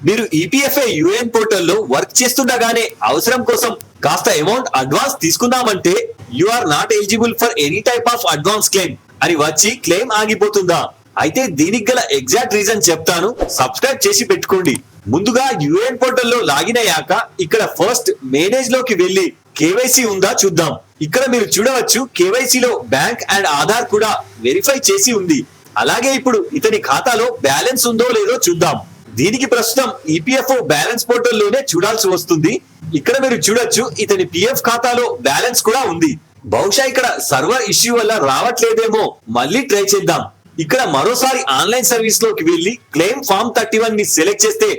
మీరు ఈపీఎఫ్ఏ యుఏఎన్ పోర్టల్లో వర్క్ చేస్తుండగానే అవసరం కోసం కాస్త అమౌంట్ అడ్వాన్స్ తీసుకుందామంటే you are not eligible for any type of advance claim అని వచ్చి క్లెయిమ్ ఆగిపోతుందా? అయితే దీనికి గల ఎగ్జాక్ట్ రీజన్ చెప్తాను, సబ్స్క్రైబ్ చేసి పెట్టుకోండి. ముందుగా యుఏఎన్ పోర్టల్లో లాగిన్ అయ్యాక ఇక్కడ ఫస్ట్ మేనేజ్ లోకి వెళ్లి కేవైసీ ఉందా చూద్దాం. ఇక్కడ మీరు చూడవచ్చు కేవైసీలో బ్యాంక్ అండ్ ఆధార్ కూడా వెరిఫై చేసి ఉంది. అలాగే ఇప్పుడు ఇతని ఖాతాలో బ్యాలెన్స్ ఉందో లేదో చూద్దాం. దీనికి ప్రస్తుతం ఈపీఎఫ్ఓ బ్యాలెన్స్ పోర్టల్లోనే చూడాల్సి వస్తుంది. ఇక్కడ మీరు చూడొచ్చు ఇతని పిఎఫ్ ఖాతాలో బ్యాలెన్స్ కూడా ఉంది. బహుశా ఇక్కడ సర్వర్ ఇష్యూ వల్ల రావట్లేదేమో, మళ్ళీ ట్రై చేద్దాం. ఇక్కడ మరోసారి ఆన్లైన్ సర్వీస్ లోకి వెళ్లి క్లెయిమ్ ఫామ్ 31 ని సెలెక్ట్ చేస్తే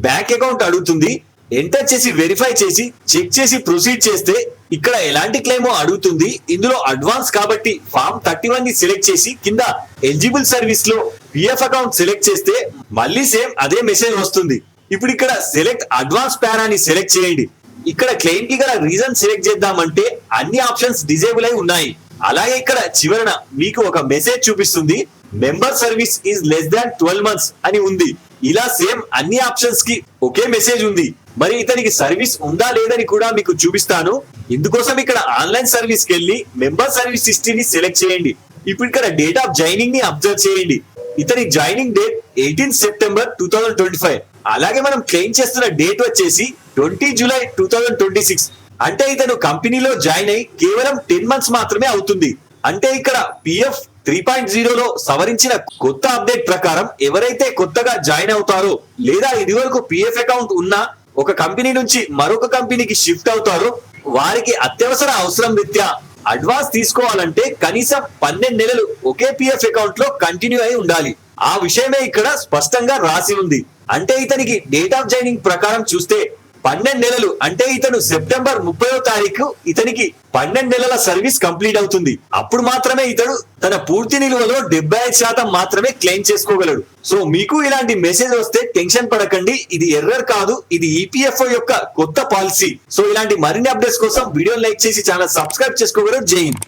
బ్యాంక్ అకౌంట్ అడుగుతుంది. ఎంటర్ చేసి వెరిఫై చేసి చెక్ చేసి ప్రొసీడ్ చేస్తే ఇక్కడ ఎలాంటి క్లెయిమో అడుగుతుంది. ఇందులో అడ్వాన్స్ కాబట్టి ఫామ్ 31 ని సెలెక్ట్ చేసి కింద ఎలిజిబుల్ సర్వీస్ లో పిఎఫ్ అకౌంట్ సెలెక్ట్ చేస్తే మళ్ళీ సేమ్ అదే మెసేజ్ వస్తుంది. ఇప్పుడు ఇక్కడ సెలెక్ట్ అడ్వాన్స్ పారాని సెలెక్ట్ చేయండి. ఇక్కడ క్లెయిమ్ కి గల రీజన్ సెలెక్ట్ చేద్దామంటే అన్ని ఆప్షన్స్ డిజేబుల్ అయి ఉన్నాయి. అలాగే ఇక్కడ చివరన మీకు ఒక మెసేజ్ చూపిస్తుంది, member service is less than 12 months అని ఉంది. ఇలా సేమ్ అన్ని ఆప్షన్స్ కి ఒకే మెసేజ్ ఉంది. మరి ఇతనికి సర్వీస్ ఉందా లేదని కూడా మీకు చూపిస్తాను. ఇందుకోసం ఇక్కడ ఆన్లైన్ సర్వీస్ కి వెళ్ళి మెంబర్ సర్వీస్ హిస్టరీని సెలెక్ట్ చేయండి. ఇప్పుడు ఇక్కడ డేట్ ఆఫ్ జాయినింగ్ ని అబ్జర్వ్ చేయండి. ఇతని జాయినింగ్ డేట్ 18 September 2025. అలాగే మనం క్లెయిమ్ చేస్తున్న డేట్ వచ్చేసి 20 July 2026. అంటే ఇతను కంపెనీలో జాయిన్ అయి కేవలం 10 months మాత్రమే అవుతుంది. అంటే ఇక్కడ పిఎఫ్ 3.0లో సవరించిన కొత్త అప్డేట్ ప్రకారం ఎవరైతే కొత్తగా జాయిన్ అవుతారో లేదా ఇదివరకు పిఎఫ్ అకౌంట్ ఉన్న ఒక కంపెనీ నుంచి మరొక కంపెనీకి షిఫ్ట్ అవుతారో వారికి అత్యవసర అవసరం రీత్యా అడ్వాన్స్ తీసుకోవాలంటే కనీసం 12 నెలలు ఒకే పిఎఫ్ అకౌంట్ లో కంటిన్యూ అయి ఉండాలి. ఆ విషయమే ఇక్కడ స్పష్టంగా రాసి ఉంది. అంటే ఇతనికి డేట్ ఆఫ్ జాయినింగ్ ప్రకారం చూస్తే 12 నెలలు అంటే ఇతను సెప్టెంబర్ 30వ తారీఖు ఇతనికి 12 నెలల సర్వీస్ కంప్లీట్ అవుతుంది. అప్పుడు మాత్రమే ఇతడు తన పూర్తి నిలువలో 75% మాత్రమే క్లెయిమ్ చేసుకోగలడు. సో మీకు ఇలాంటి మెసేజ్ వస్తే టెన్షన్ పడకండి, ఇది ఎర్రర్ కాదు, ఇది ఈపీఎఫ్ఓ యొక్క కొత్త పాలసీ. సో ఇలాంటి మరిన్ని అప్డేట్స్ కోసం వీడియో లైక్ చేసి ఛానల్ సబ్స్క్రైబ్ చేసుకోగలరు. జై హింద్.